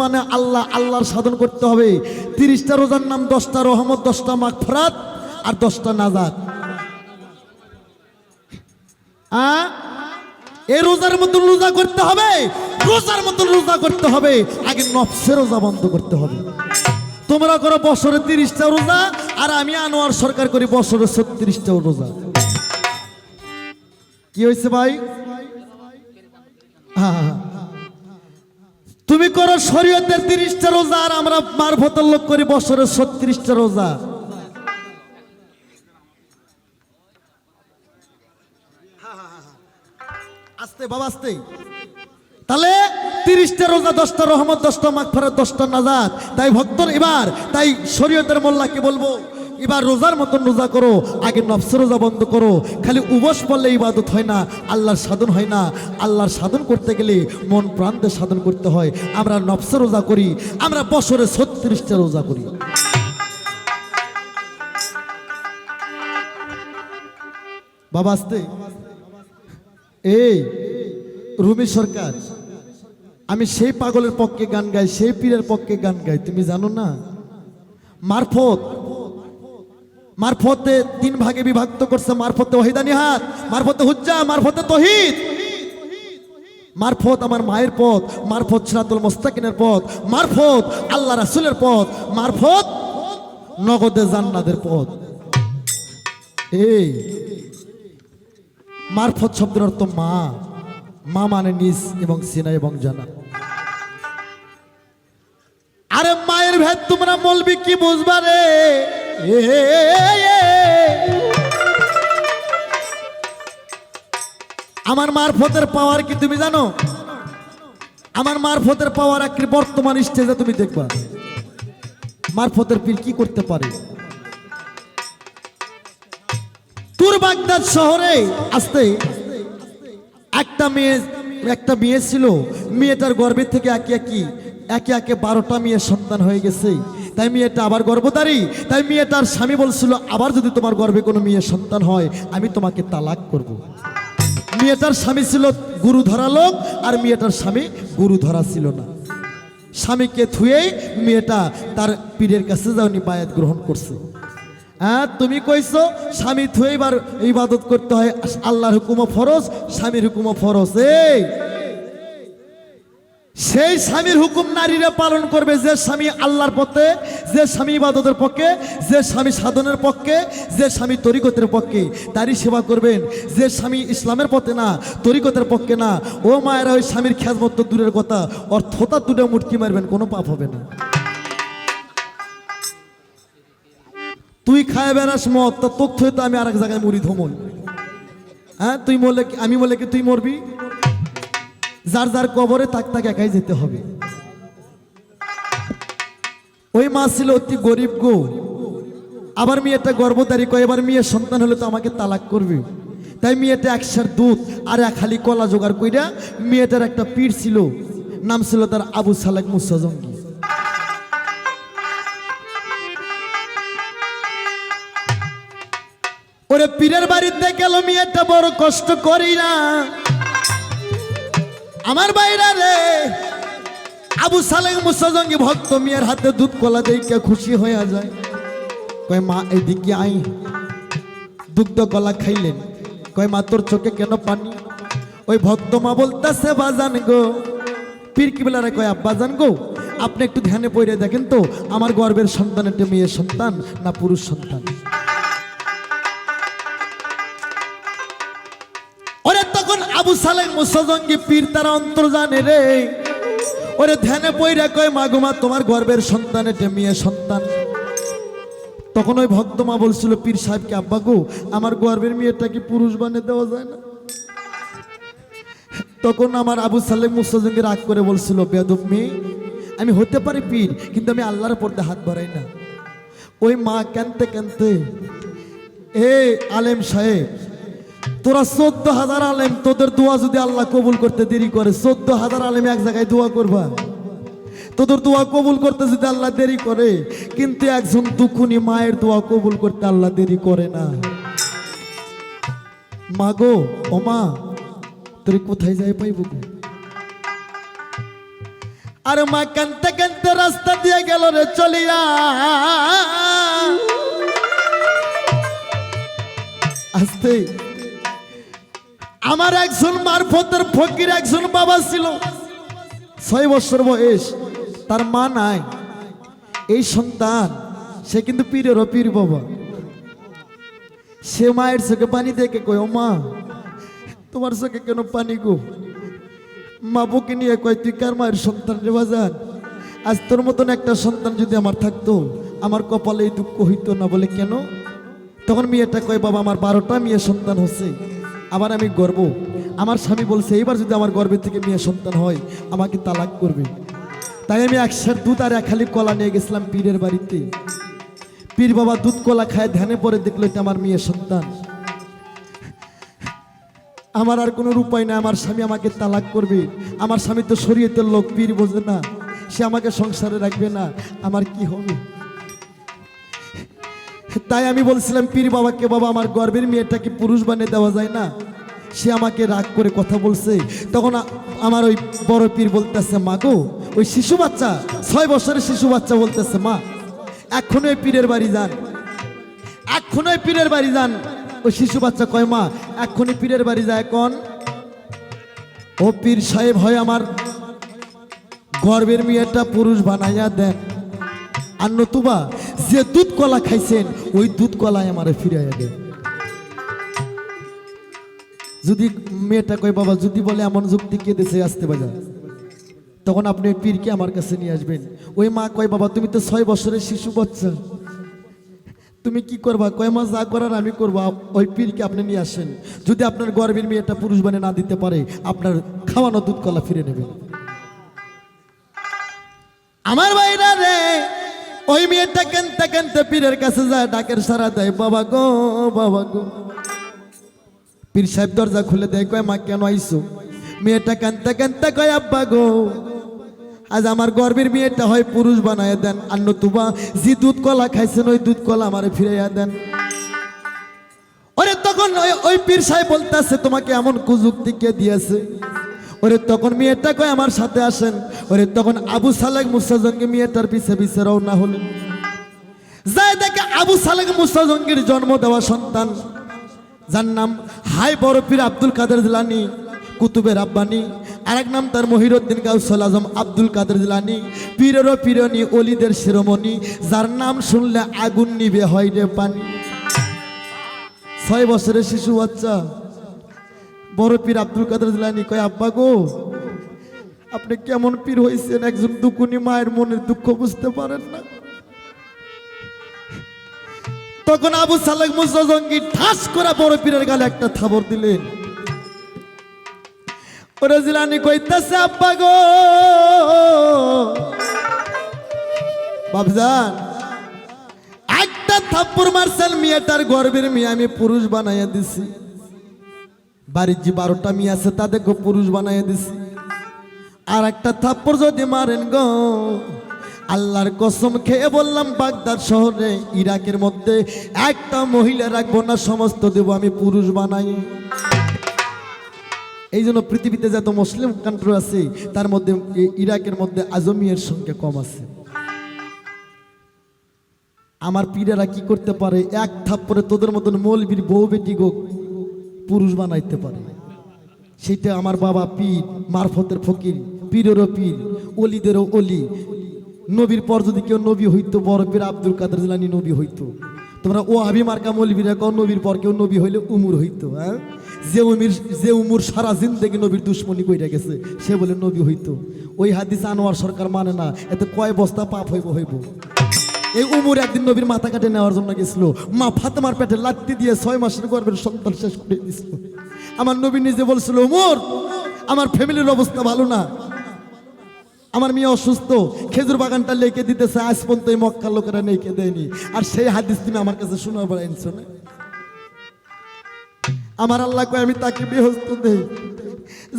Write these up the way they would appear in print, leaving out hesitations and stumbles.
মানে আল্লাহ, আল্লাহর সাধন করতে হবে। 30টা রোজার নাম 10টা রহমত, 10টা মাগফিরাত আর 10টা নাজাত। এই রোজার মতন রোজা করতে হবে, রোজার মতন রোজা করতে হবে। আগে নফসের রোজা বন্ধ করতে হবে। তোমরা করো বছরে 30টা রোজা, আর আমি আনোয়ার সরকার করি বছরে 36টা রোজা। কি হয়েছে ভাই? তুমি করো শরীয়তের 30টা রোজা, আর আমরা মারফতের লোক করি বছরে 36টা রোজা। আস্তে বাবা আস্তে। তাহলে 30টা রোজা, 10টা রহমত, 10টা মাগফিরাত, 10টা নাজাত। তাই ভক্তর এবার, তাই শরীয়তের মোল্লাকে বলবো, এবার রোজার মতন রোজা করো। আগে নফসের রোজা বন্ধ করো। খালি উপোস পড়লে ইবাদত হয় না, আল্লাহর সাধন হয় না। আল্লাহর সাধন করতে গেলে মন প্রাণ দিয়ে সাধন করতে হয়। আমরা নফসের রোজা করি, আমরা বছরে 36টা রোজা করি। বাবা আস্তে। এই রুমি সরকার, আমি সেই পাগলের পক্ষে গান গাই, সেই পীরের পক্ষে গান গাই, তুমি জানো না? মারফত, মারফতে 3 ভাগে বিভক্ত করছে। মারফতে ওয়াহিদানিহাত, মারফতে হুজ্জা, মারফতে তৌহিদ। মারফত আমার মায়ের পথ, মারফত সিরাতুল মুস্তাকিমের পথ, মারফত আল্লাহ রাসূলের পথ, মারফত নগদে জান্নাতের পথ। এই মারফত শব্দের অর্থ মা। মা মানে নিজ এবং সিনা এবং জানা। আরে মায়ের ভেদ তোমরা বলবি কি বুঝবা রে? আমার মারফতের পাওয়ার কি তুমি জানো? আমার মারফতের পাওয়ার এক বর্তমান স্টেজে তুমি দেখবা মারফতের পীর কি করতে পারে। তুর বাগদাদ শহরে আসতে একটা মেয়ে ছিল। মেয়েটার গর্ভে থেকে একে একে 12টা মেয়ের সন্তান হয়ে গেছে। তাই মেয়েটা আবার গর্ভধারী। তাই মেয়েটার স্বামী বলছিল, আবার যদি তোমার গর্ভে কোনো মেয়ের সন্তান হয় আমি তোমাকে তালাক করব। মেয়েটার স্বামী ছিল গুরু ধরা লোক, আর মেয়েটার স্বামী গুরু ধরা ছিল না। স্বামীকে থুয়েই মেয়েটা তার পীরের কাছে যাওনি, বায়াত গ্রহণ করছে। হ্যাঁ, তুমি কইছো স্বামী থুয়ে এবার ইবাদত করতে হয়, আল্লাহর হুকুমও ফরজ, স্বামীর হুকুমও ফরজ। এই সেই স্বামীর হুকুম নারীরা পালন করবে, যে স্বামী আল্লাহর পথে, যে স্বামী ইবাদতের পক্ষে, যে স্বামী সাধনের পক্ষে, যে স্বামী তরিকতের পক্ষে, তারই সেবা করবেন। যে স্বামী ইসলামের পথে না, তরিকতের পক্ষে না, ও মায়েরা ওই স্বামীর খেজমত তো দূরের কথা, অর্থতা দুটো মুটকি মারবেন, কোনো পাপ হবে না। তুই খায় বেড়াস মত, তা তোক থুয়ে তো আমি আরেক জায়গায় মরি ধমন। হ্যাঁ, তুই মরলে আমি বলে কি তুই মরবি? যার যার কবরে তাকে একাই যেতে হবে। ওই মা ছিল অতি গরিব গো। আবার মেয়েটা গর্ভধারী, কয় এবার মেয়ের সন্তান হলে তো আমাকে তালাক করবে। তাই মেয়েটা 1 সের দুধ আর 1 হালি কলা জোগাড় কইরা, মেয়েটার একটা পীর ছিল, নাম ছিল তার আবু সালেক মুসা জঙ্গি। ওরে পীরের বাড়িতে গেল, মেয়েটা বড় কষ্ট করি না আমার বাইরা রে। আবু সালেক মুসা জঙ্গি ভক্ত মেয়ের হাতে দুধ কলা দেখে খুশি হয়ে যায়। কয় মা এদিকে আই, দুগ্ধ কলা খাইলেন। কয় মা তোর চোখে কেন পানি? ওই ভক্ত মা বলতেছে, বাজান গো। পীর কিবলারে কয় আব্বাজান গো, আপনি একটু ধ্যানে পড়ে দেখেন তো আমার গর্ভের সন্তান একটা মেয়ের সন্তান না পুরুষ সন্তান। ওরে তখন আবু সালেক মুসা জঙ্গি পীর তার অন্তর জানে রে। ওরে ধ্যানে পড়ে কয় মা গো মা, তোমার গর্ভের সন্তান এটা মেয়ে সন্তান। তখন ওই ভক্ত মা বলছিল পীর সাহেবকে, আব্বা গো আমার গর্ভের মেয়েটা কি পুরুষ বানিয়ে দেওয়া যায় না? তখন আমার আবু সালেক মুসা জঙ্গি রাগ করে বলছিল, বেয়াদব মেয়ে, আমি হতে পারি পীর, কিন্তু আমি আল্লাহর পর্দা হাত বাড়াই না। ওই মা কানতে কানতে, এ আলেম সাহেব, তোরা 14,000 আলেম, তোদের দোয়া যদি আল্লাহ কবুল করতে দেরি করে, 14,000 আলেম এক জায়গায় দোয়া করবা, তোদের দোয়া কবুল করতে যদি আল্লাহ দেরি করে, কিন্তু একজন দুখুনি মায়ের দোয়া কবুল করতে আল্লাহ দেরি করে না। মা গো, ও মা, তোরে কোথায় যাই পাইব গো? আর মা কানতে কানতে রাস্তা দিয়ে গেল রে চলিয়া। আস্তে আমার একজন মারফতের ফকির একজন বাবা ছিল, 6 বছর বয়স, তার মা নাই। এই সন্তান সে কিন্তু পীরেরও পীর বাবা। সে মায়ের চোখে পানি দেখে কয়, ও মা তোমার চোখে কেন পানি গো? মা বুকে নিয়ে কয়, তুই কার মায়ের সন্তান রে বাজান? আজ তোর মতন একটা সন্তান যদি আমার থাকতো আমার কপালে এই দুঃখ হইতো না। বলে কেন? তখন মেয়েটা কয়, বাবা আমার 12টা মেয়ে সন্তান হচ্ছে, আবার আমি গর্ব। আমার স্বামী বলছে এবার যদি আমার গর্ভে থেকে মেয়ে সন্তান হয় আমাকে তালাক করবে। তাই আমি 1 সের দুধ আর 1 হালি কলা নিয়ে গেছিলাম পীরের বাড়িতে। পীর বাবা দুধ কলা খায় ধ্যানে পরে দেখলো এটা আমার মেয়ে সন্তান। আমার আর কোনো উপায় নাই, আমার স্বামী আমাকে তালাক করবে। আমার স্বামী তো শরীয়তের লোক, পীর বোঝে না, সে আমাকে সংসারে রাখবে না, আমার কি হবে? তাই আমি বলছিলাম পীর বাবাকে, বাবা আমার গর্ভের মেয়েটাকে পুরুষ বানিয়ে দেওয়া যায় না? সে আমাকে রাগ করে কথা বলছে। তখন আমার ওই বড় পীর বলতেছে, মা গো ওই শিশু বাচ্চা, 6 বছরের শিশু বাচ্চা বলতেছে, মা এখনো ওই পীরের বাড়ি যান, এখনো ওই পীরের বাড়ি যান। ওই শিশু বাচ্চা কয়, মা এখনই পীরের বাড়ি যায় কোন? ও পীর সাহেব হয় আমার গর্ভের মেয়েটা পুরুষ বানাইয়া দেন, আর নতুবা যে দুধ কলা খাইছেন ওই দুধ কলাই আমারে ফিরাইয়া দেন। যদি মেয়েটা কয়, বাবা যদি বলে এমন যুক্তি কে দেশে আসতে বাজার, তখন আপনি ওই পীরকে আমার কাছে নিয়ে আসবেন। ওই মা কয়, বাবা তুমি তো 6 বছরের শিশু বাচ্চা, তুমি কি করবা? কয়, মা যা করার আমি করবো, ওই পীরকে আপনি নিয়ে আসেন। যদি আপনার গর্ভের মেয়েটা পুরুষ বানিয়ে না দিতে পারে আপনার খাওয়ানো দুধ কলা ফিরে নেবেন। আমার ভাইরা রে, ওই মেয়েটা কানতে কানতে পীরের কাছে যায়, ডাকের সারা দেয়, বাবা গো বাবা গো। পীর সাহেব দরজা খুলে দেয়, কয়, মা কেন আইছো? মেয়েটা কানতে কানতে কয়, আব্বা গো আজ আমার গর্ভের মেয়েটা হয় পুরুষ বানায় দেন, আর নতুবা যে দুধ কলা খাইছেন ওই দুধ কলা আমারে ফিরাইয়া দেন। ওরে তখন ওই পীর সাহেব বলতেছে, তোমাকে এমন কুযুক্তি কে দিয়েছে? ওরে তখন মেয়েটা কয়, আমার সাথে আসেন। ওরে তখন আবু সালেক মুসা জঙ্গি মেয়েটার পিছে পিছে রওনা হলেন। যায় দেখে আবু সালেক মুসা জঙ্গির জন্ম দেওয়া সন্তান, যার নাম হাই বড় পীর আব্দুল কাদের জিলানী কুতুবের আব্বানি, আরেক নাম তার মহিরুদ্দিন গাউসুল আজম আব্দুল কাদের জিলানী, পীরেরও পীরনি অলিদের শিরোমণি, যার নাম শুনলে আগুন নিবে হয় রে পানি। 6 বছরের শিশু বাচ্চা বড় পীর আব্দুল কাদের জিলানী কয়, আব্বা গো আপনি কেমন পীর হয়েছেন? একজন দুকুনি মায়ের মনের দুঃখ বুঝতে পারেন না। তখন আবু সালেক মুসা জঙ্গি ঠাস করে বড় পীরের গালে একটা থাবর দিলেন। ওরে জিলানী কইতাছে, আব্বা গো বাবজান একটা থাপ্পড় মারছেন, মেয়েটার গর্ভের মেয়ে আমি পুরুষ বানাইয়া দিছি। বাড়ির যে 12টা মেয়ে আছে তাদেরকে পুরুষ বানাইয়া দিছি। আর একটা থাপ্পড় যদি মারেন গো, আল্লাহর কসম খেয়ে বললাম বাগদাদ শহরে ইরাকের মধ্যে একটা মহিলা রাখবো না, সমস্ত দেব আমি পুরুষ বানাই। এই জন্য পৃথিবীতে যত মুসলিম কান্ট্রি আছে তার মধ্যে ইরাকের মধ্যে আজমিয়ের সংখ্যা কম আছে। আমার পীরেরা কি করতে পারে? এক থাপ্পড়ে তোদের মতন মৌলবীর বউ বেটি গো পুরুষ বানাইতে পারে। সেটা আমার বাবা পীর, মারফতের ফকির, পীরেরও পীর, অলিদেরও অলি। নবীর পর যদি কেউ নবী হইতো, বড় পীর আব্দুল কাদের জিলানী নবী হইতো। তোমরা ও আবি মার্কা মৌলবীরা কও নবীর পর কেউ নবী হইলে উমর হইতো। হ্যাঁ, যে উমর সারা জিন্দেগি নবীর দুশ্মনী কইরা গেছে সে বলে নবী হইতো। ওই হাদিস আনোয়ার সরকার মানে না, এতে কয় বস্তা পাপ হইব। এই উমর একদিন নবীর মাথা কাটে নেওয়ার জন্য গেছিল, মা ফাতেমার পেটে লাত্তি দিয়ে 6 মাসের গর্ভের সন্তান শেষ করে দিয়েছিল। আমার নবী নিজে বলছিল, উমর আমার ফ্যামিলির অবস্থা ভালো না, আমার মেয়ে অসুস্থ, খেজুর বাগানটা লেকে দিতেছে, আজ পর্যন্ত এই মক্কার লোকেরা নেকে দেয়নি। আর সেই হাদিস তুমি আমার কাছে শোনার পর আনছো না? আমার আল্লাহ কয় আমি তাকে বেহস্ত দেই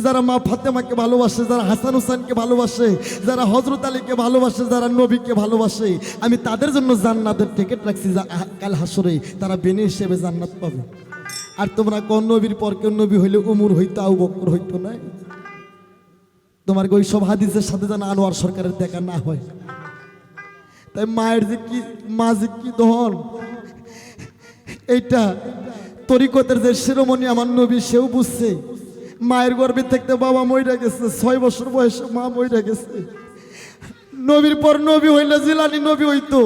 যারা মা ফাতেমাকে ভালোবাসে, যারা হাসান হুসাইনকে ভালোবাসে, যারা হযরত আলীকে ভালোবাসে, যারা নবীকে ভালোবাসে, আমি তাদের জন্য জান্নাতের টিকিট রাখছি, কাল হাসরে তারা বেনি হিসেবে জান্নাত পাবে। আর তোমরা কোন নবীর পর কেউ নবী হইলে উমর হইতো, আবু বকর হইতো না? তোমার ওইসব হাদিসের সাথে যেন আনোয়ার সরকারের দেখা না হয়। তাই মায়ের যে কি, মা যে কি ধন, এইটা তরিকতের যে শিরোমণি আমার নবী সেও বুঝছে। মায়ের গর্ভে থাকতে বাবা মইরা গেছে, 6 বছর বয়সে মা মইরা গেছে। নবীর পর নবী হইলে জিলানি নবী হইতো,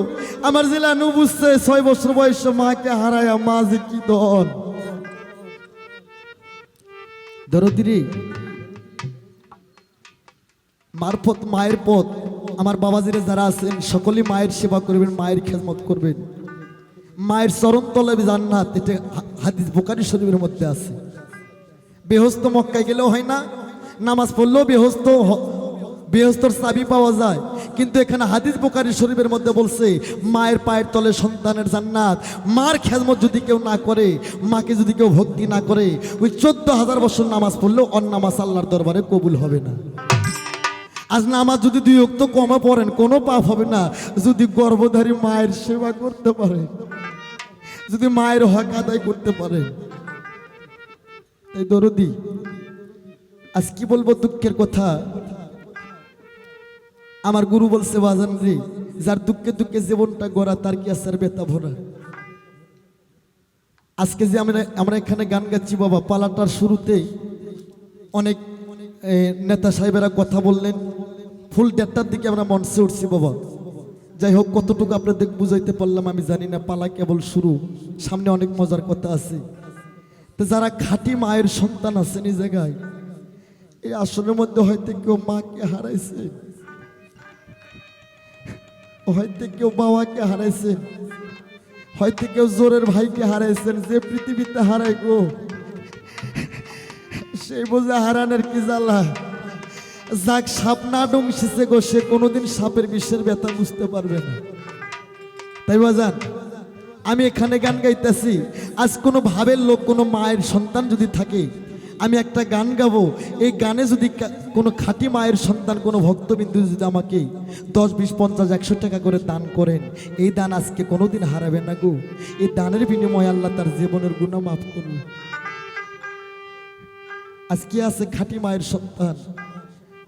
আমার জিলানু বুঝছে 6 বছর বয়সে মাকে হারায়া মা যে কি ধন। দরদিরি মারফত মায়ের পথ, আমার বাবাজিরা যারা আছেন সকলেই মায়ের সেবা করবেন, মায়ের খেদমত করবেন। মায়ের চরণ তলে জান্নাত, এটা হাদিস বুখারী শরীফের মধ্যে আছে। বেহস্ত মক্কায় গেলেও হয় না, নামাজ পড়লেও বেহস্তর চাবি পাওয়া যায়, কিন্তু এখানে হাদিস বুখারী শরীফের মধ্যে বলছে মায়ের পায়ের তলে সন্তানের জান্নাত। মার খেদমত যদি কেউ না করে, মাকে যদি কেউ ভক্তি না করে, ওই 14,000 বছর নামাজ পড়লেও অন নামাজ আল্লাহর দরবারে কবুল হবে না। আজ নামাজ যদি 2 ওয়াক্ত কমে পড়েন কোনো পাপ হবে না, যদি গর্ভধারী মায়ের সেবা করতে পারে, যদি মায়ের হক আদায় করতে পারে। তাই দরদি আজ কি বলবো, দুঃখের কথা। আমার গুরু বলছে বাজান রে, যার দুঃখে দুঃখে জীবনটা গড়া তার কি আসার বেতা ভরা। আজকে যে আমরা এখানে গান গাচ্ছি বাবা, পালাটার শুরুতেই অনেক নেতা সাহেবেরা কথা বললেন, ফুল 1:30টার দিকে আমরা মঞ্চে উঠছি বাবা। যাই হোক, কতটুকু আপনাদের বুঝাইতে পারলাম আমি জানি না, পালা কেবল শুরু, সামনে অনেক মজার কথা আছে। তো যারা খাঁটি মায়ের সন্তান আছেন এই জায়গায়, এই আসনের মধ্যে হয়তো কেউ মাকে হারাইছে, হয়তো কেউ বাবাকে হারাইছেন, হয়তো কেউ জোরের ভাইকে হারাইছেন। যে পৃথিবীতে হারাই গো, সেই বোঝা হারানোর কি জ্বালা। যাক সাপ না ডংসিছে গো, সে কোনোদিন সাপের বিষের ব্যথা বুঝতে পারবে না। তাই বাজান, আমি এখানে গান গাইতেছি, আজ কোনো ভাবের লোক, কোনো মায়ের সন্তান যদি থাকে, আমি একটা গান গাবো। এই গানে যদি কোনো খাঁটি মায়ের সন্তান, কোনো ভক্তবিন্দু যদি আমাকে 10, 20, 50, 100 টাকা করে দান করেন, এই দান আজকে কোনোদিন হারাবে না গো। এই দানের বিনিময়ে আল্লাহ তার জীবনের গুনাহ মাফ করবে। আজকে আছে খাঁটি মায়ের সন্তান,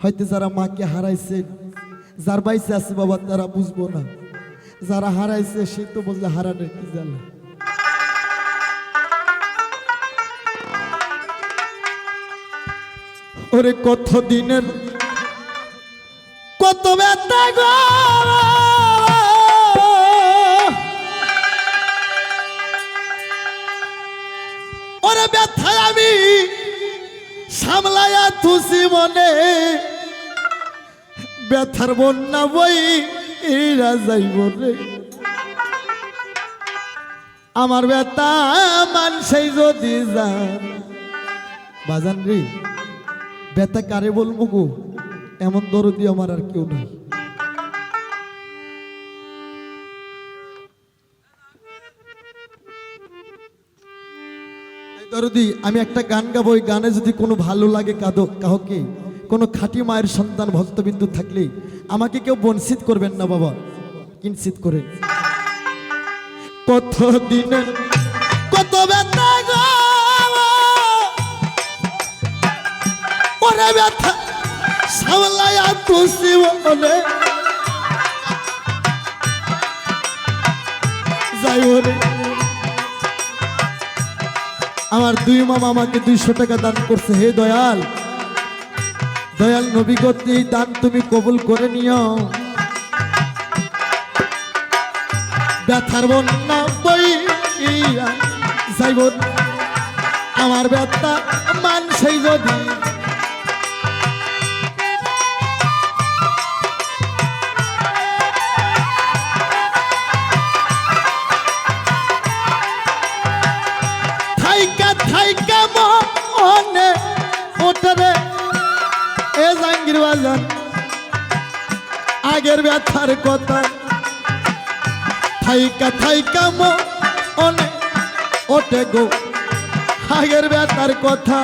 হয়তো যারা মাকে হারাইছে, যার বাইসে আছে বাবা তারা বুঝবো না, যারা হারাইছে সে তো বললে হারানোর কি জ্বালা। ওরে কত দিনের কত ব্যথা গো, ওরে ব্যথায় আমি সামলায়া তুসি মনে, ব্যথার বন্যা বই এরা যাইব রে। আমার ব্যথা মানুষই যদি যান বাজান রে, ব্যথা কারে বলবো গো, এমন দরদি আমার আর কেউ নাই। দরদি আমি একটা গান গাবো, ওই গানে যদি কোনো ভালো লাগে কাউকে, কোনো খাঁটি মায়ের সন্তান ভক্তবিন্দু থাকলে আমাকে কেউ বঞ্চিত করবেন না বাবা, কিঞ্চিত করে। কত দিনের কত ব্যথা গো, ওরে ব্যথা সামলায়া তুসি বলে যাই ওরে। আমার 2 মামা আমাকে 200 টাকা দান করছে। হে দয়াল, দয়াল নবী গো, এই দান তুমি কবুল করে নিও। ব্যথার বন্যা বইয়া যাইব, আমার ব্যথা মানুষই যদি থাইকা থাইকা মনে ওঠে এ জাঙ্গির বাজান, আগের ব্যথার কথা থাইকা থাইকা মনে ওঠে গো, আগের ব্যথার কথা।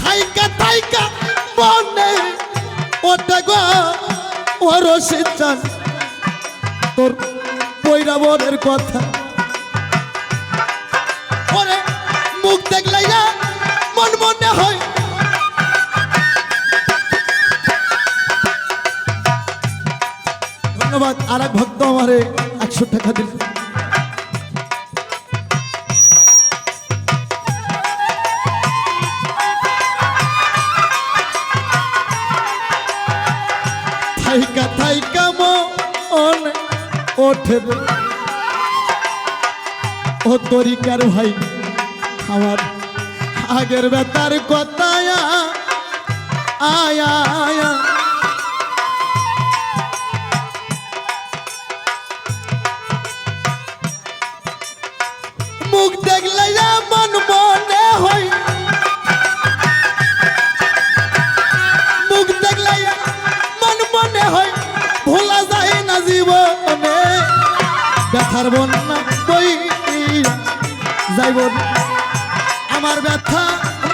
থাইকা থাইকা মনে ওঠে গো, ও রশিদ চান তোর পৈরাবরের কথা। আর এক ভক্ত আমারে 100 টাকা দিল। থাইকা থাইকা মন ওঠে ও তরিকার ভাই আমার আগের বেতার কথা আয়া আয়া মুখ দেখলে মন মনে হয়, মুখ দেখলে মন মনে হয়, ভোলা যায় না জীবনে ব্যথার বন্যা বই যাইব আমার ব্যথা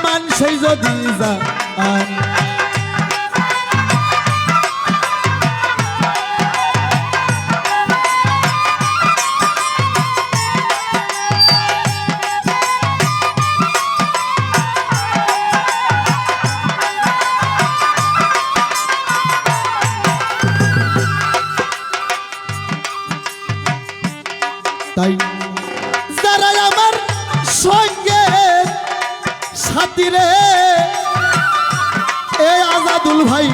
মানুষই যদি যা তাই যারা আমার সঙ্গে সাথী রে এ আজাদুল ভাই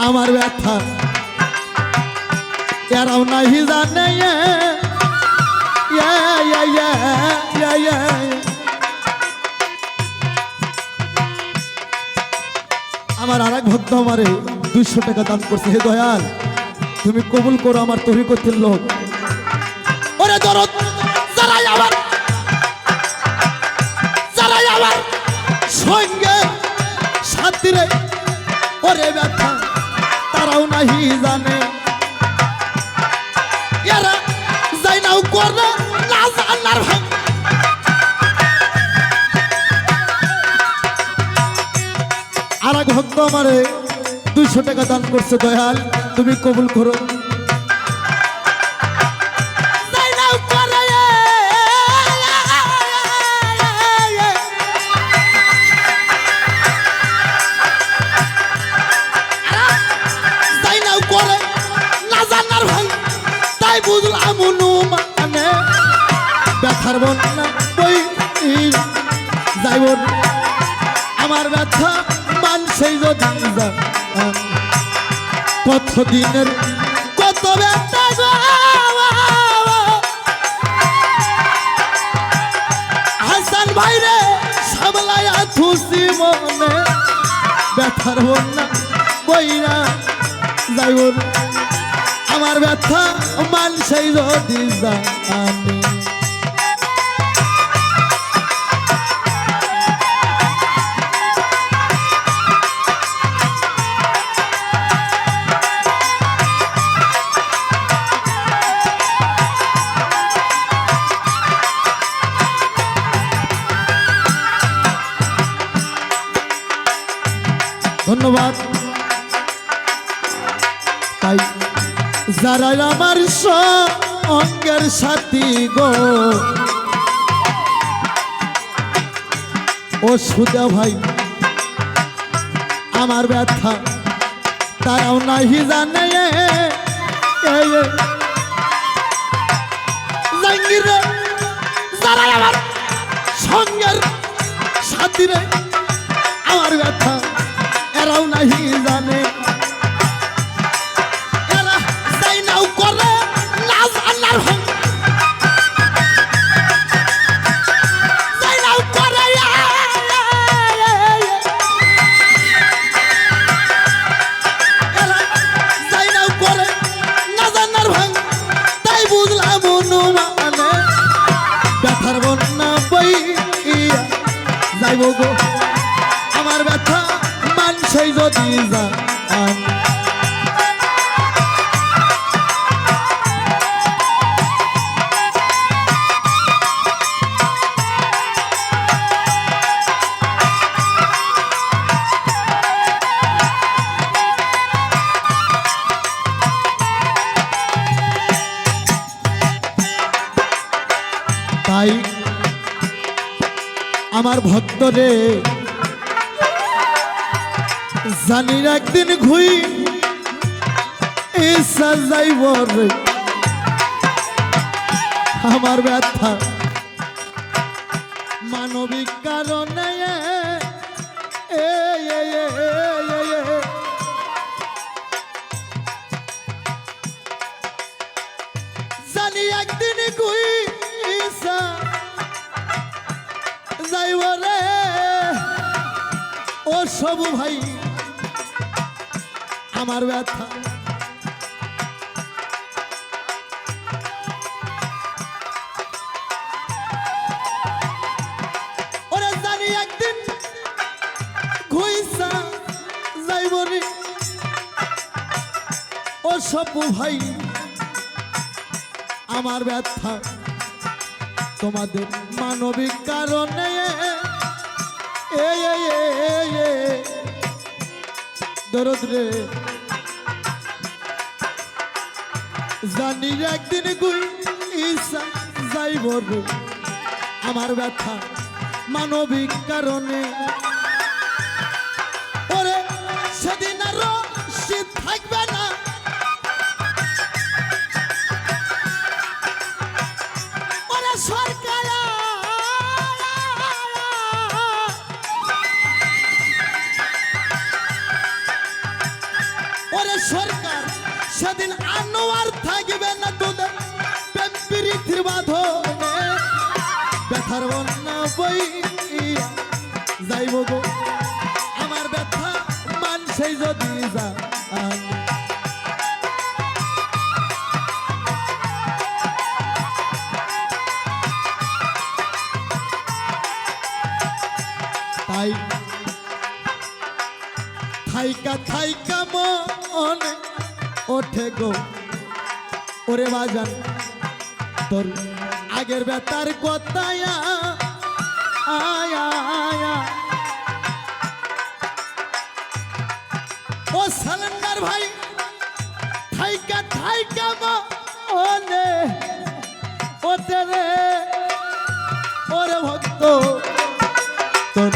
আমার ব্যথা এরাও নাহি জানে আমার আর এক ভক্ত আমারে 200 টাকা দান করছে। হে দয়াল তুমি কবুল করো আমার তরিকতের লোক। ওরে দরদ যারাই আমার সঙ্গে সাথী রে ওরে ব্যথা তারাও নাহি জানে, এরা যাই নাও করে না জানার ভাই। আর এক ভক্ত আমারে 200 টাকা দান করছে। দয়াল তুমি কবুল করো। বুঝলাম মানে ব্যথার বন্যা বই যাইব আমার ব্যথা মানুষই যদি যা কত দিনের কত ব্যথা হাসান ভাই রে সামলায়া থুসি মনে ব্যথার বন্যা বইরা যাইব আমার ব্যথা মানুষই যদি জানে। ধন্যবাদ। তাই যারা আমার সঙ্গের সাথী গো ও সুদা ভাই আমার ব্যথা তারাও নাহি জানে, যারা আমার সঙ্গের সাথী রে আমার ব্যথা এরাও নাহি জানে, করে না জানার ভাই করে করে না জানার ভাই তাই বুঝলাম মানে ব্যথার বন্যা বই যাইব গো আমার ব্যথা মানুষই যদি যা তাই আমার ভক্তরে জানি একদিন ঘুই ইচ্ছা যাইব রে আমার ব্যথা মানবিক কারণে জানি একদিন গুইসা যাইব রে ও সবু ভাই আমার ব্যথা ওরে জানি একদিন গুইসা যাইব রে ও সবু ভাই আমার ব্যথা তোমাদের মানবিক কারণে দরদ রে জানি একদিন গুইসা যাইব রে আমার ব্যথা মানবিক কারণে ওরে সেদিন আর শীত থাকবে না ওরে সরকার ওরে সরকার সেদিন আনোয়ার থাকবে না তোদের প্রেম প্রীতির বাঁধনে ব্যথার বন্যা বই যাইব গো আমার ব্যথা মানছেই যদি যা তাই থাইকা থাইকা মনে ওঠে গো ওরে বাজান তোর আগের বেতার কথায়া আয়া আয়া ও সালেন্দার ভাই থাইকা থাইকা মনে ওঠে রে ওরে ভক্ত তোর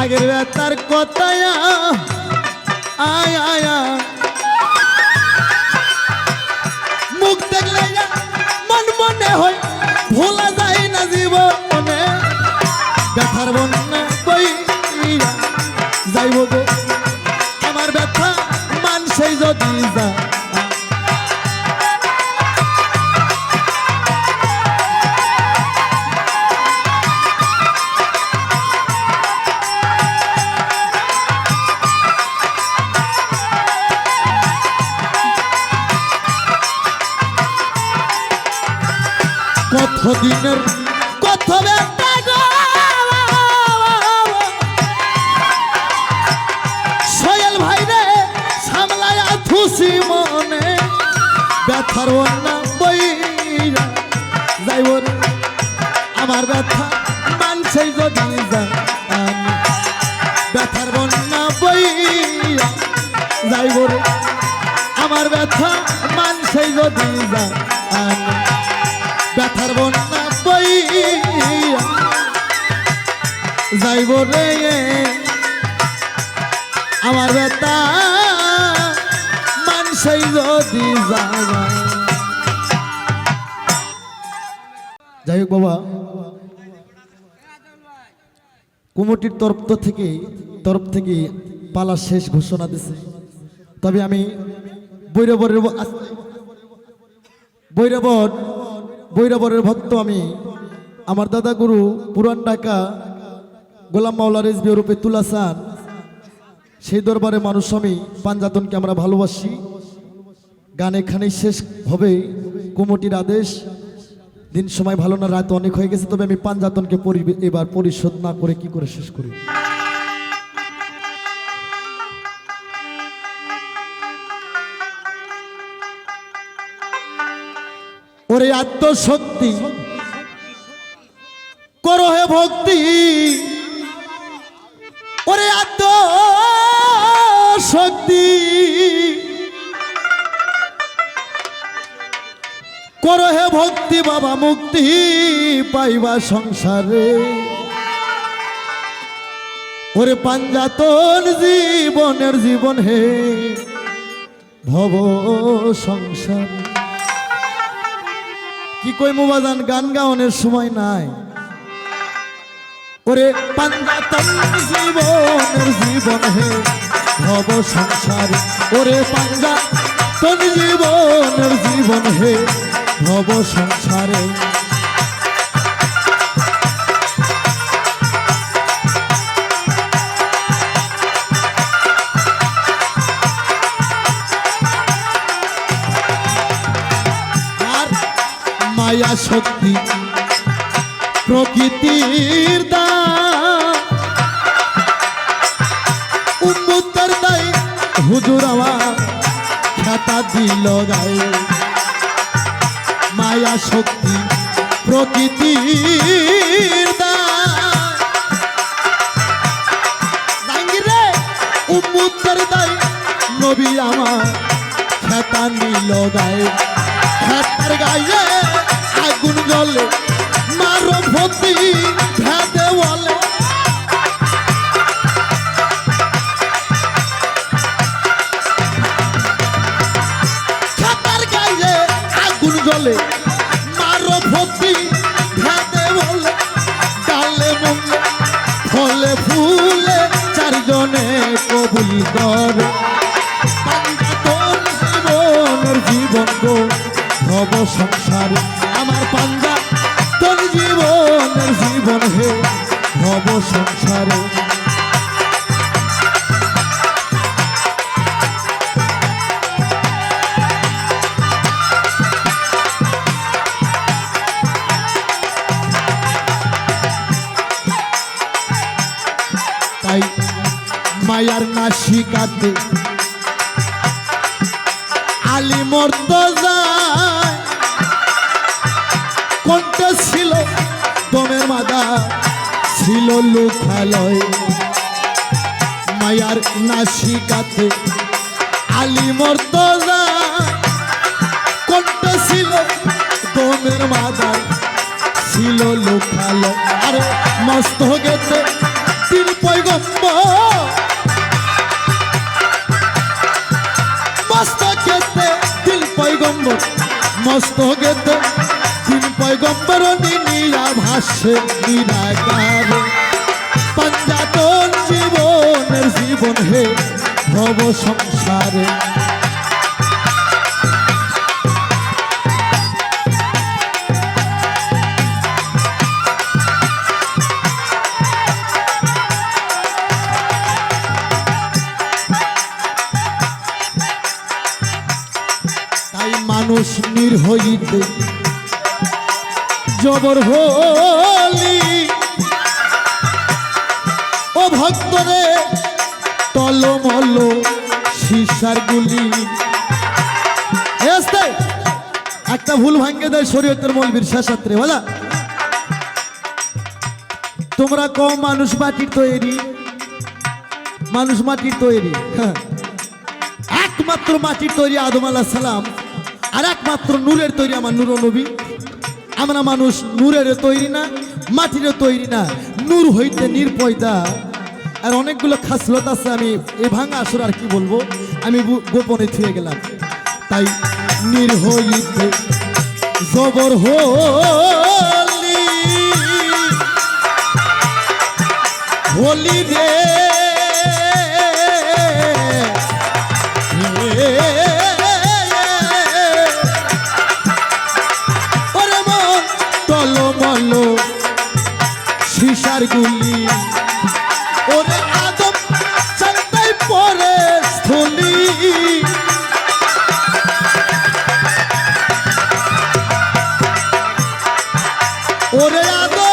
আগের বেতার কথায়া আয়া আয়া মুখ দেখলে মন মনে হয় ভোলা যায় না জীবনে ব্যথার বন্যা বই যাইব গো আমার ব্যথা মানছেই যদি যা কতদিনের কত ব্যথা গো সোহেল ভাই রে সামলায়া থুসি মনে ব্যথার বন্যা বইরা যাইব রে আমার ব্যথা মানছেই যদি যা ব্যথার বন্যা বইরা যাইব রে আমার ব্যথা মানছেই যদি যা ব্যথার বন্যা বই যাইব রে আমার ব্যথা মানছেই যদি যাই হোক বাবা কমিটির তরফ থেকে পালা শেষ ঘোষণা দিছে তবে আমি বৈরবরের ভক্ত আমি আমার দাদা গুরু পুরান ঢাকা গোলাম মাওলা রেজবি রূপে তুলাসান সেই দরবারে মানুষ আমি পাঞ্জাতনকে আমরা ভালোবাসি গান এখানেই শেষ হবে কমিটির আদেশ দিন সময় ভালো না রাত অনেক হয়ে গেছে তবে আমি পাঞ্জাতনকে এবার পরিশোধ না করে কি করে শেষ করি ওরে আত্মশক্তি করো হে ভক্তি ওরে আত্মশক্তি করো হে ভক্তি বাবা মুক্তি পাইবা সংসারে ওরে পাঞ্জাতন জীবনের জীবন হে ভব সংসার। কি কই মুবাজান, গান গাওয়ানোর সময় নাই। ওরে পাঞ্জাতন জীবনের জীবন হে ভব সংসার, ওরে পাঞ্জাতন জীবনের জীবন হে ভব সংসারে। মায়া শক্তি প্রকৃতির দান, উম্মতের দায় হুজুর আমার খাতা দিল গায়ে। মায়া শক্তি প্রকৃতির দান, জাঙ্গিরে উম্মতের দায় নবী আমার খাতা নিল গায়ে। খাতার গায়ে আগুন জ্বলে মারো ভক্তি ভেদে বলে। খাতার গায়ে আগুন জ্বলে মারো ভক্তি ভেদে বলে। ডালে মঙ্গলে ফলে ফুলে চারজনে কবুল করে। পাঞ্জাতন জীবনের জীবন গো ভব সংসার, আমার পাঞ্জাতন জীবনের জীবন হে ভব সংসারে। তাই মায়ার নাসিকাতে আলী মর্তজা কণ্ঠে ছিল দমের মাদা ছিল লুখালয়। মায়ার নাসিকাতে আলী মর্তজা কণ্ঠে ছিল দমের মাদা ছিল লুখালয়। আরে মস্তকেতে তিন পয়গম্বর, মস্তকেতে তিন পয়গম্বর, মস্তকেতে তিন পয়গম্বর নিয়া ভাষ্যে নিরাকার। পাঞ্জাতন জীবনের জীবন হে ভব সংসারে। তাই মানুষ নির্হইতে জবর হলি, ও ভক্তরে টলমল শিশার গুলি। একটা ভুল ভাঙ্গে দেয় শরীয়তের মৌলবীর শেষাত্রে বলা। তোমরা কম মানুষ মাটির তৈরি, মানুষ মাটির তৈরি, একমাত্র মাটির তৈরি আদম আলাইহিস সালাম, আর একমাত্র নূরের তৈরি আমার নূর নবী। আমরা মানুষ নূরের তৈরি না, মাটিরও তৈরি না, নূর হইতে নির্পয়দা। আর অনেকগুলো খাসলত আছে, আমি এ ভাঙা আসর আর কি বলবো, আমি গোপনে থুয়ে গেলাম। তাই নির্হইতে জবর হলি, হলি রে টলমল শিশার গুলি। ওরে আদম চান্দাই পরে স্থলি, ওরে আদম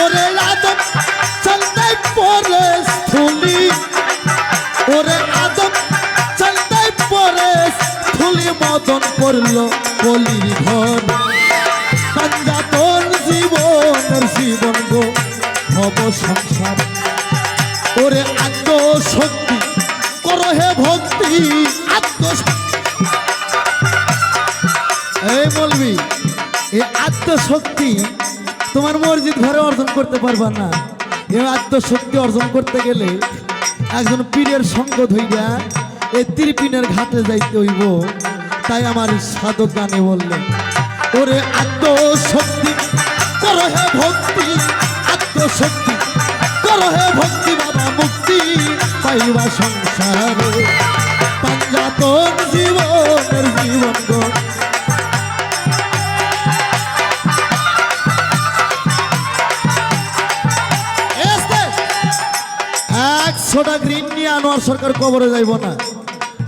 ওরে আদম চান্দাই পরে স্থলি, ওরে আদম চান্দাই পরে স্থলি। মদন করল কলির ঘর। পাঞ্জাতন জীবনের জীবন গো ভব সংসার, ওরে আত্মশক্তি করো হে ভক্তি। এই বলবি এই আত্মশক্তি তোমার মসজিদ ঘরে অর্জন করতে পারবা না। এই আত্মশক্তি অর্জন করতে গেলে একজন পীরের সঙ্গ ধইরা এই ত্রিপিনের ঘাটে যাইতে হইব। তাই আমার সাধক গানে বললেন, ওরে আত্মশক্তি করো হে ভক্তি, আত্মশক্তি করো হে ভক্তি, বাবা মুক্তি পাইবা সংসারে, পাঞ্জাতন জীবনের জীবন গো। 100টা গ্রিন নিয়ে আনোয়ার সরকার কবরে যাইব না।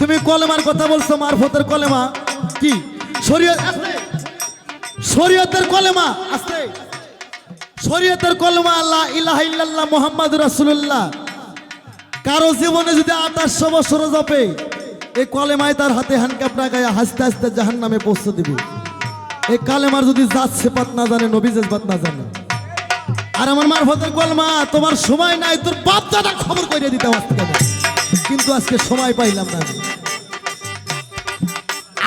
তুমি কলেমার কথা বলছো, মারফতের কলেমা কি? শরীয়তের কলেমা আছে, শরীয়তের কলেমা লা ইলাহা ইল্লাল্লাহ মুহাম্মাদুর রাসূলুল্লাহ। কারো জীবনে যদি 2800 বছর যাবে, এই কলেমায় তার হাতে হ্যান্ডকাপ লাগায়া হাসতে হাসতে জাহান্নামে পৌঁছে দিবে। এই কালেমার যদি জাত সিফাত না জানে, নবী জাত না জানে। আর আমার মারফতের কলমা, তোমার সময় নাই, তোর বাপ দাদা খবর কইরা দিতে আসতে হবে, কিন্তু আজকে সময় পাইলাম না।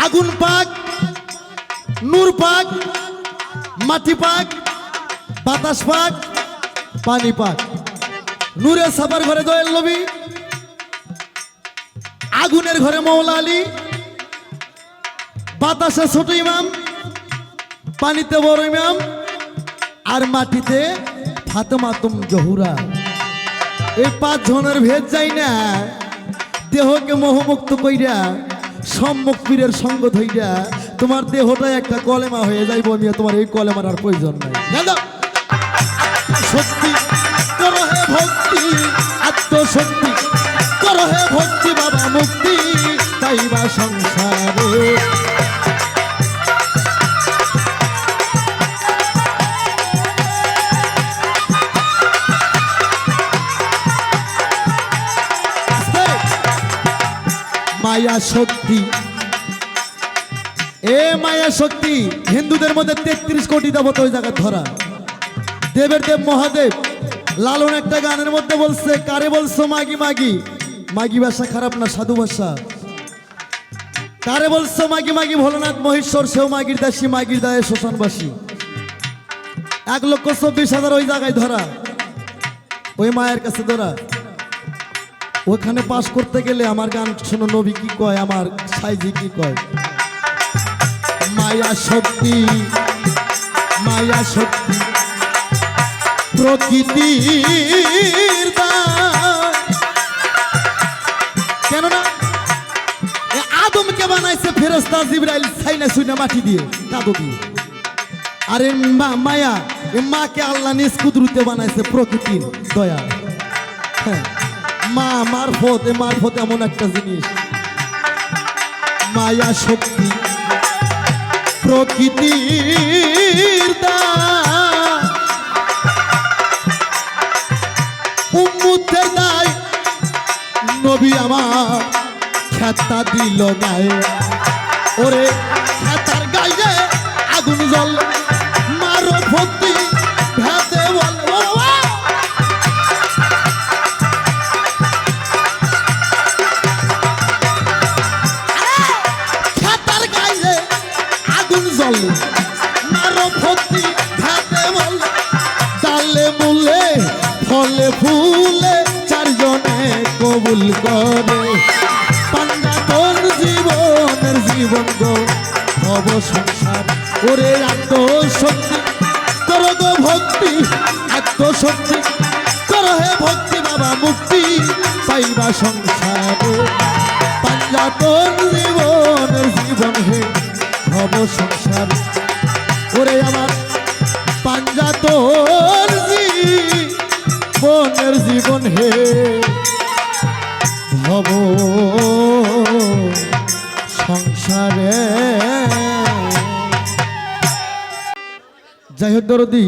আগুন পাক, নূর পাক, মাটি পাক, বাতাস পাক, পানি পাক। নূরে সাফার ঘরে দয়াল নবী, আগুনের ঘরে মওলা আলী, বাতাসে ছোট ইমাম, পানিতে বড় ইমাম, আর মাটিতে ফাতেমাতুম জহুরা। এই 5 জনের ভেদ যাই না, দেহকে মোহমুক্ত কইরা সম্মুখ পীরের সঙ্গ ধইরা তোমার দেহটা একটা কলেমা হয়ে যাইব। আমি তোমার এই কলেমার আর প্রয়োজন নাই। শক্তি করো হে ভক্তি, আত্মশক্তি করো হে ভক্তি, বাবা মুক্তি পাইবা সংসারে। মায়া শক্তি, এ মায়া শক্তি হিন্দুদের মধ্যে 33 কোটি দেবতা ওই জায়গায় ধরা। দেবের দেব মহাদেব লালন একটা গানের মধ্যে বলছে, কারে বলছো মাগি মাগি, মাগি ভাষা খারাপ না, সাধু ভাষা। কারে বলছো মাগি মাগি, ভোলানাথ মহেশ্বর সেও মাগির দাসী, মাগির দায়ে শ্মশানবাসী। 1,24,000 ওই জায়গায় ধরা, ওই মায়ের কাছে ধরা। ওখানে পাশ করতে গেলে আমার গান শোনো, নবী কি কয়, আমার সাইজি কি কয়। মায়া শক্তি, মায়া শক্তি প্রকৃতির দান। কেননা আদমকে বানাইছে ফেরেশতা জিবরাইল ছাইনা সুইনা মাটি দিয়ে, কাদো দিয়ে। আর মায়া, মাকে আল্লাহ নিজ কুদরতে বানাইছে প্রকৃতির দয়া। হ্যাঁ, মা মারফত, এ মারফত এমন একটা জিনিস। মায়া শক্তি প্রকৃতির দান, উম্মতের দায় নবী আমার খেতা দিল গায়ে। ওরে খেতার গায়ে আগুন জল, মারো ভক্তি ভেদে বল। মারো ভক্তি ভেদে বল, ডালে মূলে ফলে ফুলে চারজনে কবুল করে। পাঞ্জাতন জীবনের জীবন গো ভব সংসার। ওরে আত্মশক্তি করো গো ভক্তি, আত্মশক্তি করো হে ভক্তি, বাবা মুক্তি পাইবা সংসারে। পাঞ্জাতন জীবনের জীবন হে ভব সংসার। ওরে আমার পাঞ্জাতন জীবনের জীবন হে ভব সংসারে। যাই হোক দরদি,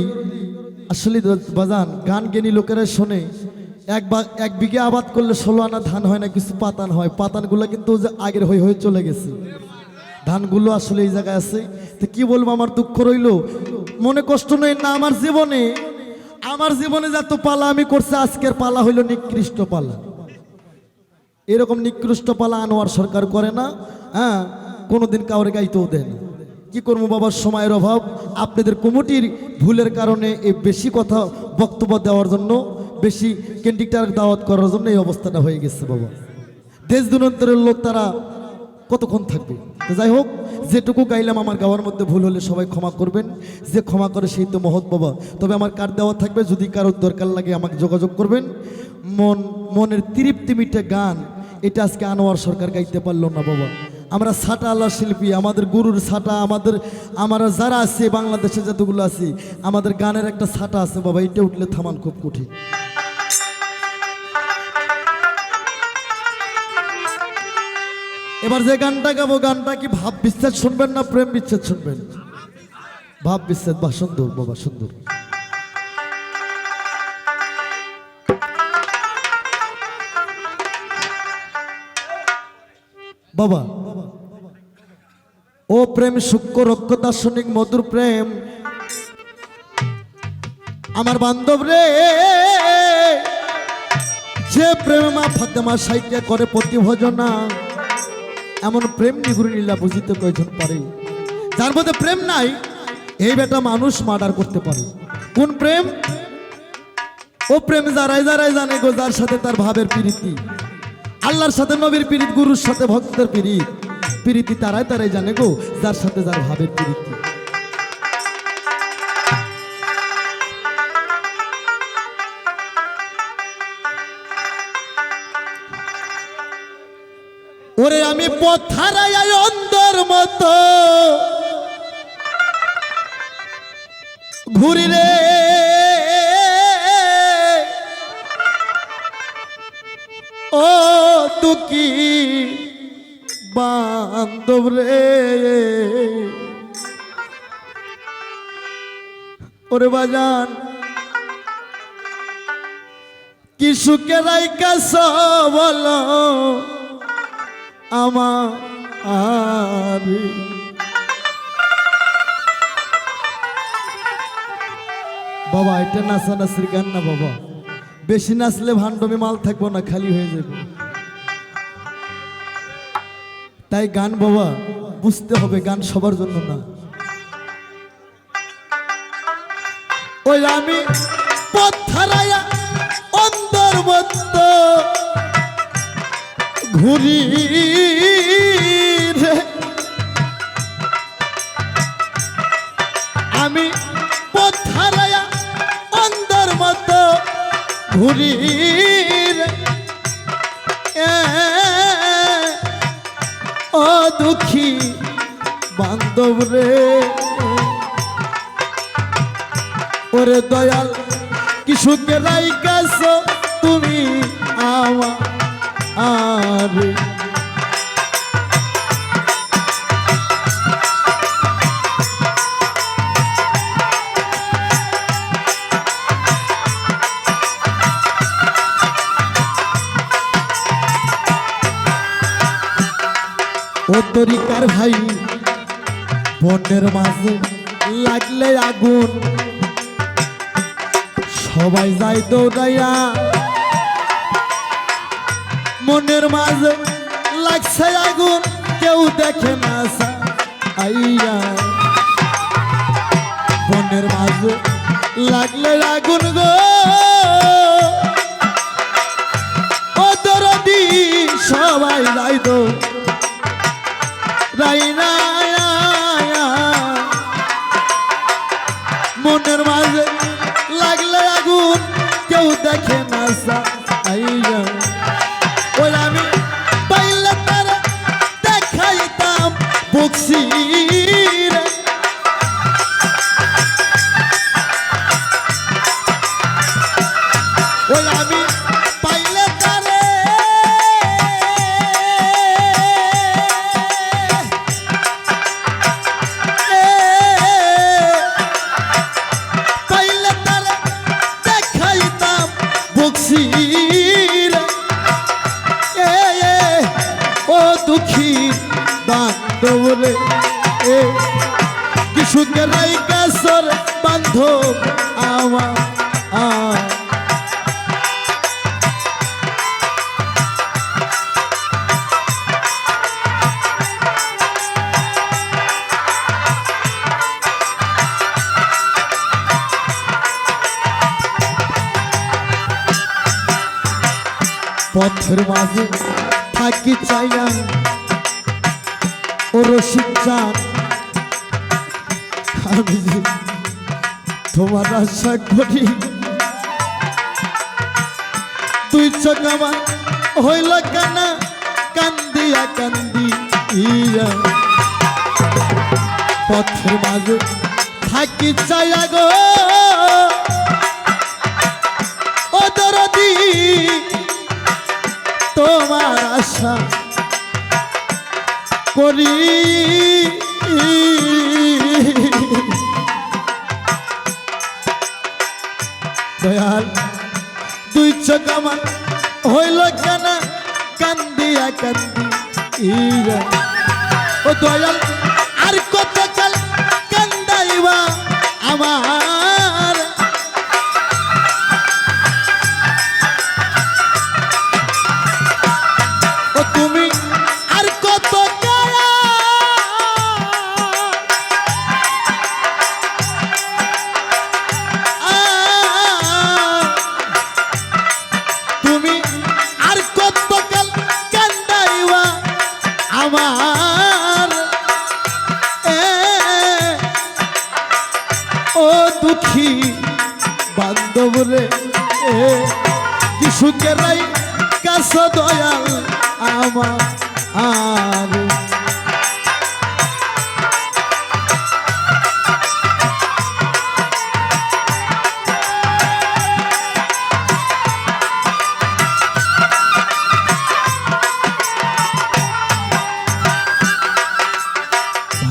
আসলে বাজান গান জ্ঞানী লোকেরা শোনে, এক বিঘে আবাদ করলে 16 আনা ধান হয় না, কিছু পাতান হয়। পাতানগুলো কিন্তু আগের হয়ে হয়ে চলে গেছে, ধানগুলো আসলে এই জায়গায় আছে। তো কি বলবো, আমার দুঃখ রইল, মনে কষ্ট নেই না। আমার জীবনে যত পালা আমি করছি, আজকের পালা হইল নিকৃষ্ট পালা। এরকম নিকৃষ্ট পালা আনোয়ার সরকার করে না, হ্যাঁ, কোনোদিন কাউরে গাইতেও দেয় না। কি করবো বাবার সময়ের অভাব, আপনাদের কমিটির ভুলের কারণে এই বেশি কথা বক্তব্য দেওয়ার জন্য, বেশি ক্যান্ডিডেট দাওয়াত করার জন্য এই অবস্থাটা হয়ে গেছে বাবা। দেশ দুরন্তরের লোক তারা কতক্ষণ থাকবে? তো যাই হোক, যেটুকু গাইলাম আমার গাওয়ার মধ্যে ভুল হলে সবাই ক্ষমা করবেন, যে ক্ষমা করে সেই তো মহৎ বাবা। তবে আমার কার্ড দেওয়া থাকবে, যদি কারোর দরকার লাগে আমাকে যোগাযোগ করবেন। মনের তৃপ্তি মিটে গান, এটা আজকে আনোয়ার সরকার গাইতে পারলো না বাবা। আমরা সাটা আল্লাহ শিল্পী, আমাদের গুরুর সাটা, আমরা যারা আছে বাংলাদেশে যতগুলো আছি, আমাদের গানের একটা সাটা আছে বাবা, এটা উঠলে থামান খুব কঠিন। এবার যে গানটা গাবো, গানটা কি ভাব বিচ্ছেদ শুনবেন না প্রেম বিচ্ছেদ শুনবেন? ভাব বিচ্ছেদ। বা সুন্দর বাবা, সুন্দর। বাবা ও প্রেম সূক্ষ্ম রক্ষ দার্শনিক মধুর প্রেম, আমার বান্ধব রে, যে প্রেম মা ফাতেমা সাইকে করে প্রতি ভজনা, এমন প্রেম নিগুড়ি নীলা বুঝিতে কয়জন পারে? যার মধ্যে প্রেম নাই, এই বেটা মানুষ মার্ডার করতে পারে। কোন প্রেম? ও প্রেম যারাই যারাই জানে গো, যার সাথে তার ভাবের প্রীতি, আল্লাহর সাথে নবীর প্রীতি, গুরুর সাথে ভক্তের প্রীতি তারাই তারাই জানে গো, যার সাথে যার ভাবের প্রীতি। ওরে আমি পথ হারাই অন্ধর মতো ঘুরি রে, ও দুঃখী বান্ধব রে, ওরে বাজান কি সুখে রাইকাছ বলো আমার। বাবা এটা নাচানাচির গান না বাবা, বেশি নাচলে ভান্ডমে মাল থাকবো না, খালি হয়ে যাবে। তাই গান বাবা বুঝতে হবে, গান সবার জন্য না। ওই আমি পথ হারাইয়া অন্তর মতো ঘুরি রে, আমি পথ হারাইয়া অন্তর মতো ঘুরি রে, ও দুঃখী বান্ধব রে, ওরে দয়াল কি সুখে রাইকাছ তুমি আমার। ও তরিকার ভাই বনের মাঝে লাগলে আগুন, সবাই যায় দৌড়াইয়া, মনের মাঝে লাগছে আগুন, কেউ দেখে না আইয়া। বনের মাঝে লাগলে আগুন গো, ও দরদি সবাই যায় দৌড়াইয়া, মনের মাঝে লাগলে আগুন, কেউ দেখে না আইয়া। ওই আমি পাইলে তারা দেখাইতাম বকশি রে, ওই আমি পাইলে তারে পাইলে তারে দেখাইতাম বকশি রে, ও দুঃখী বান্ধব রে, কি সুখে রাইকাছ বান্ধব আমার। পথের মাঝে থাকি চাইয়া ও রশিদ চান আমি যে তোমার আশা করি তুই চোখ আমার হইল কানা কান্দিয়া কান্দিয়া পথের মাঝে থাকি চাইয়া গো ও দরদি তোমার আশা করি দয়াল দুই চোখ আমার হইল কানা কান্দিয়া কান্দিয়া ও দয়াল আর কত কাল কান্দাইবা আমার ও তুমি আর কত তুমি আর কত কাল কান্দাইবা আমার ও দুঃখী বান্ধব রে কি সুখেরাই কাছ দয়াল আমার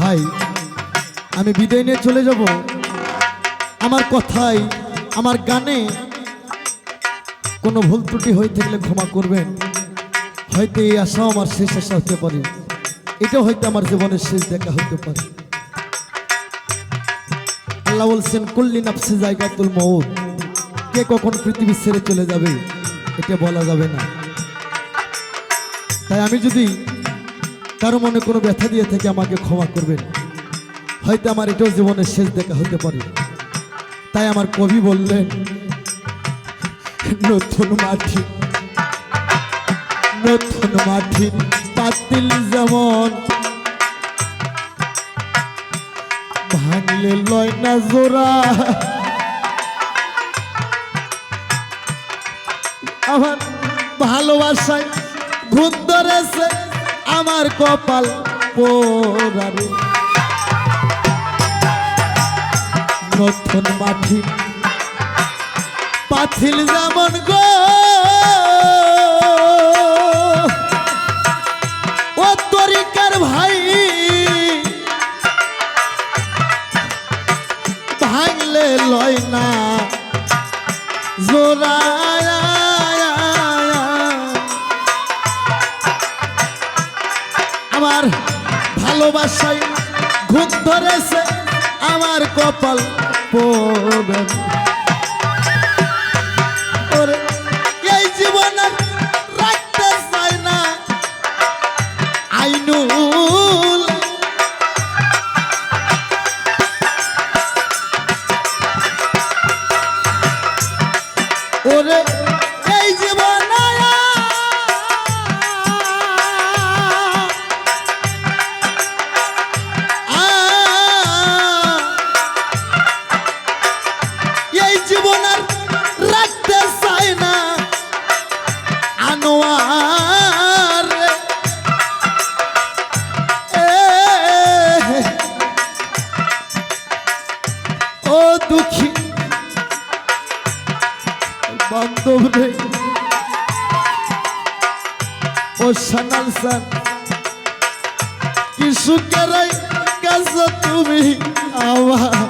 ভাই আমি বিদায় নিয়ে চলে যাব আমার কথাই আমার গানে কোনো ভুল ত্রুটি হয়ে থাকলে ক্ষমা করবেন হয়তো এই আশাও আমার শেষ আশা হতে পারে এটা হয়তো আমার জীবনের শেষ দেখা হতে পারে আল্লাহ বলছেন কুল্লি নাফসি জায়গাতুল মউত কে কখন পৃথিবী ছেড়ে চলে যাবে এটা বলা যাবে না তাই আমি যদি কারো মনে কোনো ব্যথা দিয়ে থেকে আমাকে ক্ষমা করবেন হয়তো আমার এটাও জীবনের শেষ দেখা হতে পারে তাই আমার কবি বললেন নতুন মাটির পাতিল যেমন ভাঙলে লয় না জোড়া আমার ভালোবাসায় ঘুম ধরেছে আমার কপাল পোড়ারে নতুন মাটির পাতিল যেমন গো ও তরিকার ভাই ভাঙলে লয় না জোড়া আমার ভালোবাসায় ঘুম ধরেছে আমার কপাল পোড়ারে এই জীবন রাখতে চাই না আইনুল ওরে এই জীবন এই জীবন রাখতে চাই না আনোয়ার ও দুঃখী বান্ধব রে ও সানাল সান কি সুখেরাই কাছ তুমি আমার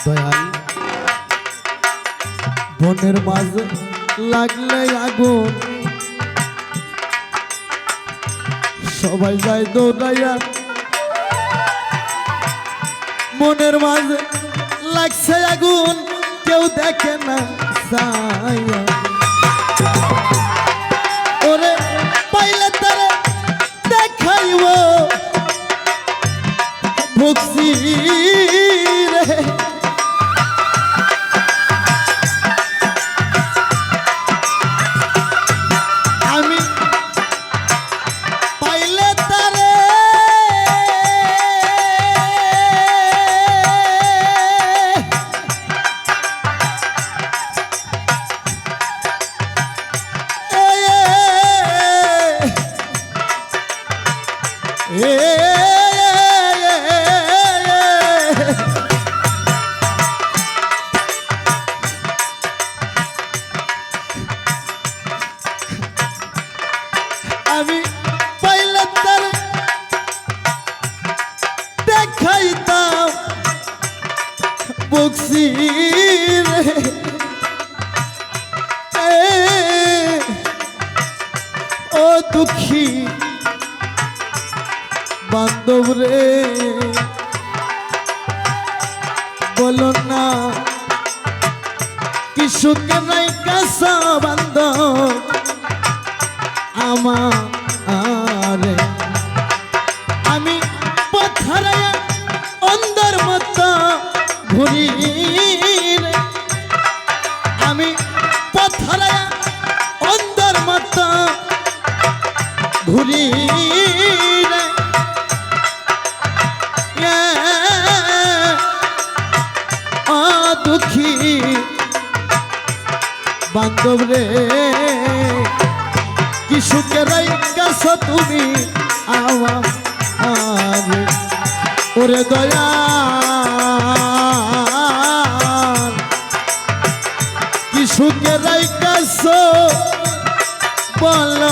দয়াল বনের মাঝে লাগলে আগুন সবাই যায় দৌড়াইয়া মনের মাঝে লাগছে আগুন কেউ দেখে না ছায়া ওরে পাইলে তারে দেখাইব ভুগছি রে আমি পাইলে তারে আমি পাইলে তার দেখাইতাম বক্সি রে ও দুঃখী বান্ধব রে বলো না কিছুকে নাই কাঁচা বান্ধব আমার আমি পথারায়া অন্ধর মতো ঘুরি রে। আমি পথারায়া অন্ধর মতো ঘুরি রে। দুঃখী বান্ধব রে কি সুখের কাছ তুমি আমার ওরে দয়া কি সুখের কাছ বল